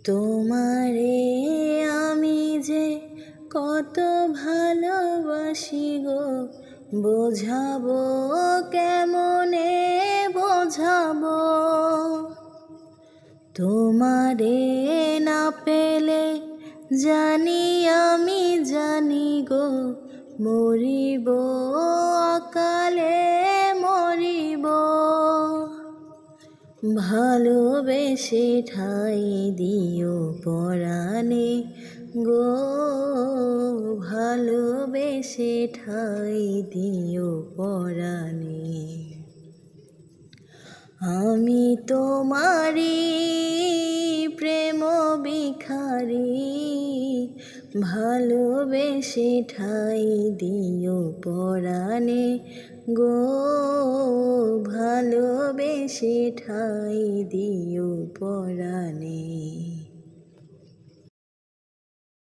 তোমারে আমি যে কত ভালোবাসি গো, বোঝাবো কেমনে বোঝাবো। তোমারে না পেলে জানি আমি জানি গো, মরিব অকালে মরিব। ভালোবেসে ঠাই দিও পরাণে গো, ভালোবেসে ঠাই দিও পরাণে। আমি তোমারি প্রেম ভিখারি, ভালোবেসে ঠাই দিও পরাণে গো, ভালোবেসে ঠাই দিও পরাণে।